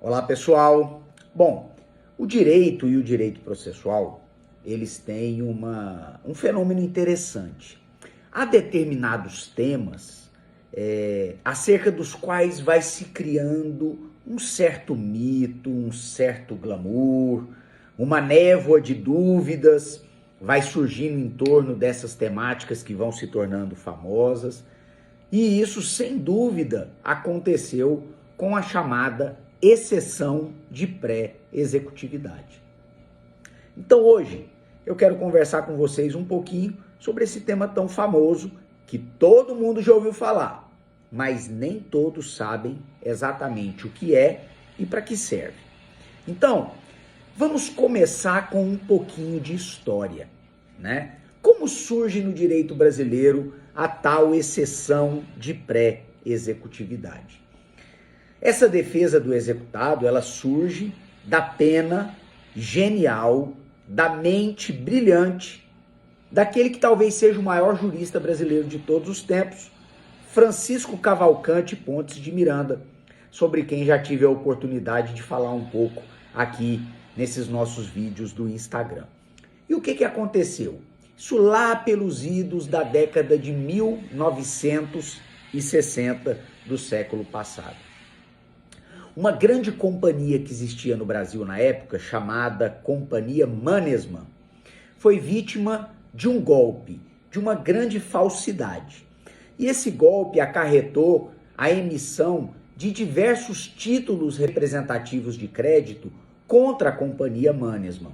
Olá, pessoal. Bom, o direito e o direito processual, eles têm um fenômeno interessante. Há determinados temas acerca dos quais vai se criando um certo mito, um certo glamour, uma névoa de dúvidas vai surgindo em torno dessas temáticas que vão se tornando famosas. E isso, sem dúvida, aconteceu com a chamada exceção de pré-executividade. Então hoje eu quero conversar com vocês um pouquinho sobre esse tema tão famoso que todo mundo já ouviu falar, mas nem todos sabem exatamente o que é e para que serve. Então, vamos começar com um pouquinho de história, né? Como surge no direito brasileiro a tal exceção de pré-executividade? Essa defesa do executado, ela surge da pena genial, da mente brilhante, daquele que talvez seja o maior jurista brasileiro de todos os tempos, Francisco Cavalcante Pontes de Miranda, sobre quem já tive a oportunidade de falar um pouco aqui nesses nossos vídeos do Instagram. E o que aconteceu? Isso lá pelos idos da década de 1960 do século passado. Uma grande companhia que existia no Brasil na época, chamada Companhia Mannesmann, foi vítima de um golpe, de uma grande falsidade. E esse golpe acarretou a emissão de diversos títulos representativos de crédito contra a Companhia Mannesmann.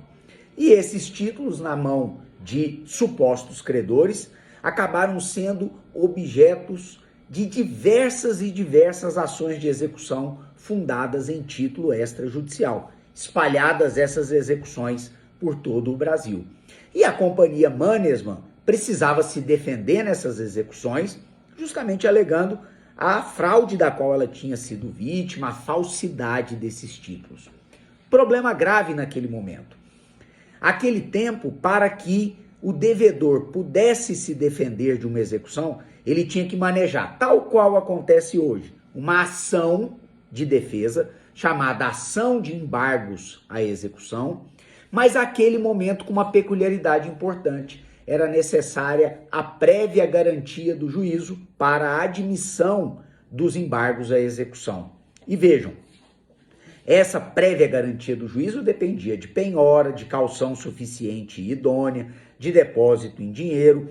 E esses títulos, na mão de supostos credores, acabaram sendo objetos de diversas ações de execução fundadas em título extrajudicial, espalhadas essas execuções por todo o Brasil. E a Companhia Mannesmann precisava se defender nessas execuções, justamente alegando a fraude da qual ela tinha sido vítima, a falsidade desses títulos. Problema grave naquele momento. Aquele tempo, para que o devedor pudesse se defender de uma execução, ele tinha que manejar, tal qual acontece hoje, uma ação de defesa, chamada ação de embargos à execução, mas aquele momento com uma peculiaridade importante. Era necessária a prévia garantia do juízo para a admissão dos embargos à execução. E vejam, essa prévia garantia do juízo dependia de penhora, de caução suficiente e idônea, de depósito em dinheiro.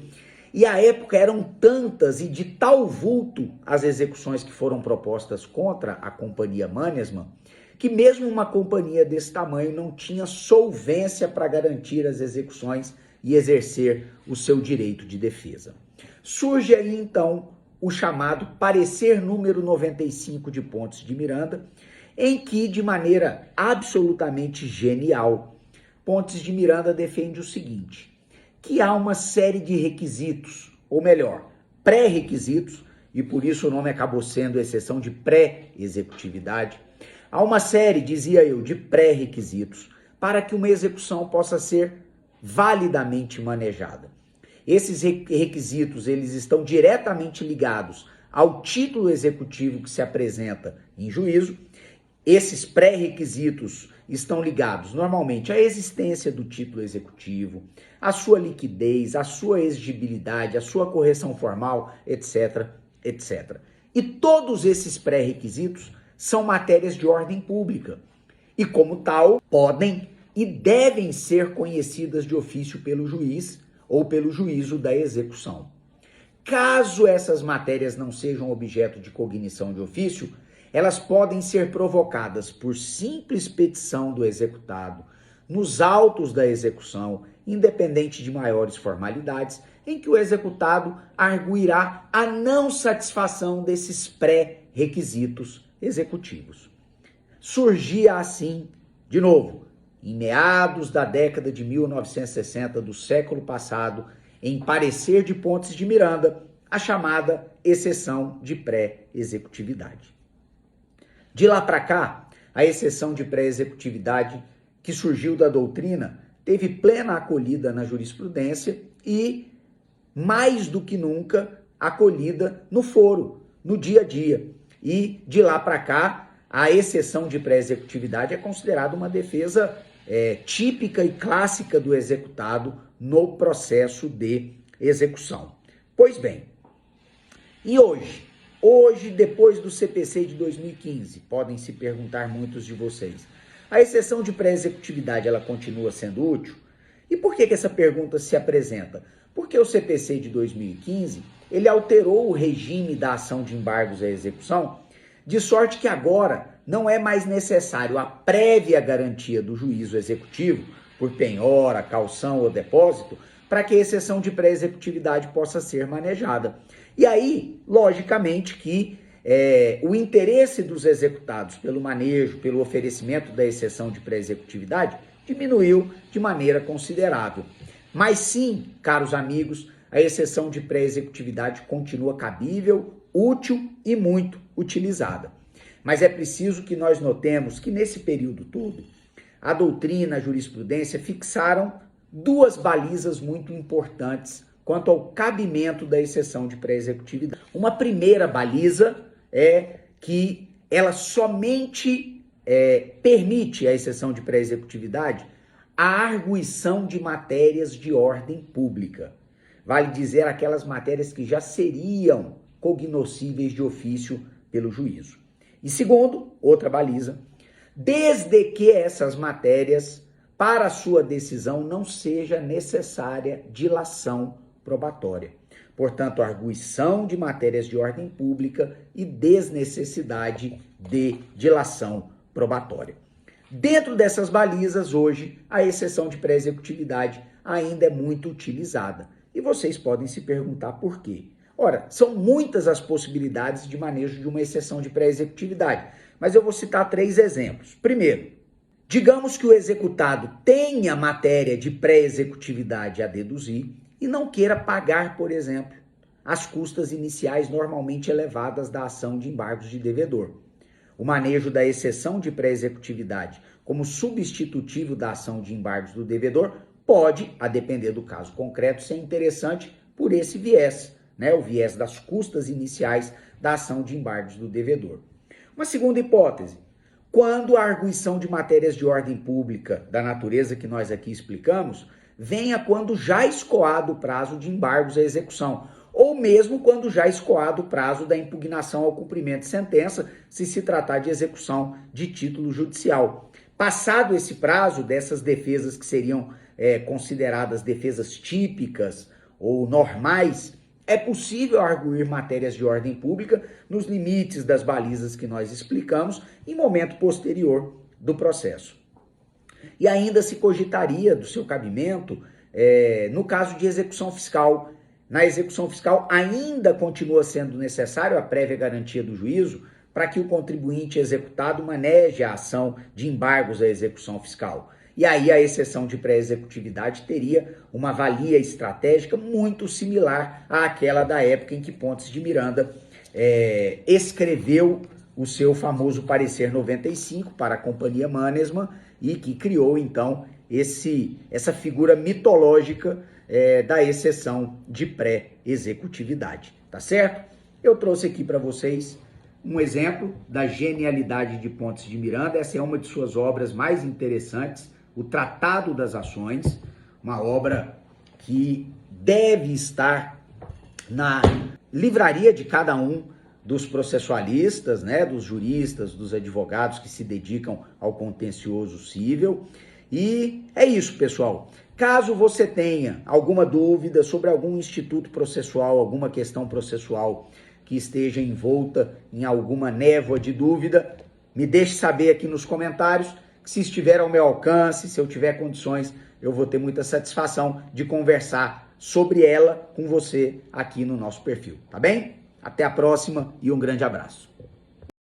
E à época eram tantas e de tal vulto as execuções que foram propostas contra a Companhia Mannesmann, que mesmo uma companhia desse tamanho não tinha solvência para garantir as execuções e exercer o seu direito de defesa. Surge aí então o chamado parecer número 95 de Pontes de Miranda, em que, de maneira absolutamente genial, Pontes de Miranda defende o seguinte: que há uma série de requisitos, ou melhor, pré-requisitos, e por isso o nome acabou sendo exceção de pré-executividade. Há uma série, dizia eu, de pré-requisitos para que uma execução possa ser validamente manejada. Esses requisitos, eles estão diretamente ligados ao título executivo que se apresenta em juízo. Esses pré-requisitos estão ligados normalmente à existência do título executivo, à sua liquidez, à sua exigibilidade, à sua correção formal, etc, etc. E todos esses pré-requisitos são matérias de ordem pública e, como tal, podem e devem ser conhecidas de ofício pelo juiz ou pelo juízo da execução. Caso essas matérias não sejam objeto de cognição de ofício, elas podem ser provocadas por simples petição do executado nos autos da execução, independente de maiores formalidades, em que o executado arguirá a não satisfação desses pré-requisitos executivos. Surgia assim, de novo, em meados da década de 1960 do século passado, em parecer de Pontes de Miranda, a chamada exceção de pré-executividade. De lá para cá, a exceção de pré-executividade que surgiu da doutrina teve plena acolhida na jurisprudência e, mais do que nunca, acolhida no foro, no dia a dia. E de lá para cá, a exceção de pré-executividade é considerada uma defesa típica e clássica do executado no processo de execução. Pois bem, e hoje? Hoje, depois do CPC de 2015, podem se perguntar muitos de vocês, a exceção de pré-executividade ela continua sendo útil? E por que essa pergunta se apresenta? Porque o CPC de 2015, ele alterou o regime da ação de embargos à execução, de sorte que agora não é mais necessário a prévia garantia do juízo executivo, por penhora, caução ou depósito, para que a exceção de pré-executividade possa ser manejada. E aí, logicamente que o interesse dos executados pelo manejo, pelo oferecimento da exceção de pré-executividade diminuiu de maneira considerável. Mas sim, caros amigos, a exceção de pré-executividade continua cabível, útil e muito utilizada. Mas é preciso que nós notemos que nesse período todo, a doutrina, a jurisprudência fixaram duas balizas muito importantes quanto ao cabimento da exceção de pré-executividade. Uma primeira baliza é que ela somente permite a exceção de pré-executividade a arguição de matérias de ordem pública. Vale dizer aquelas matérias que já seriam cognoscíveis de ofício pelo juízo. E segundo, outra baliza, desde que essas matérias, para sua decisão, não seja necessária dilação probatória. Portanto, arguição de matérias de ordem pública e desnecessidade de dilação probatória. Dentro dessas balizas, hoje, a exceção de pré-executividade ainda é muito utilizada. E vocês podem se perguntar por quê. Ora, são muitas as possibilidades de manejo de uma exceção de pré-executividade, mas eu vou citar 3 exemplos. Primeiro, digamos que o executado tenha matéria de pré-executividade a deduzir e não queira pagar, por exemplo, as custas iniciais normalmente elevadas da ação de embargos de devedor. O manejo da exceção de pré-executividade como substitutivo da ação de embargos do devedor pode, a depender do caso concreto, ser interessante por esse viés, o viés das custas iniciais da ação de embargos do devedor. Uma segunda hipótese, quando a arguição de matérias de ordem pública, da natureza que nós aqui explicamos, venha quando já escoado o prazo de embargos à execução, ou mesmo quando já escoado o prazo da impugnação ao cumprimento de sentença, se tratar de execução de título judicial. Passado esse prazo dessas defesas que seriam consideradas defesas típicas ou normais, é possível arguir matérias de ordem pública nos limites das balizas que nós explicamos em momento posterior do processo. E ainda se cogitaria do seu cabimento no caso de execução fiscal. Na execução fiscal ainda continua sendo necessário a prévia garantia do juízo para que o contribuinte executado maneje a ação de embargos à execução fiscal. E aí a exceção de pré-executividade teria uma valia estratégica muito similar àquela da época em que Pontes de Miranda escreveu o seu famoso parecer 95 para a Companhia Mannesmann e que criou então essa figura mitológica da exceção de pré-executividade, tá certo? Eu trouxe aqui para vocês um exemplo da genialidade de Pontes de Miranda. Essa é uma de suas obras mais interessantes, o Tratado das Ações, uma obra que deve estar na livraria de cada um dos processualistas, dos juristas, dos advogados que se dedicam ao contencioso cível. E é isso, pessoal. Caso você tenha alguma dúvida sobre algum instituto processual, alguma questão processual que esteja envolta em alguma névoa de dúvida, me deixe saber aqui nos comentários, que se estiver ao meu alcance, se eu tiver condições, eu vou ter muita satisfação de conversar sobre ela com você aqui no nosso perfil, tá bem? Até a próxima e um grande abraço.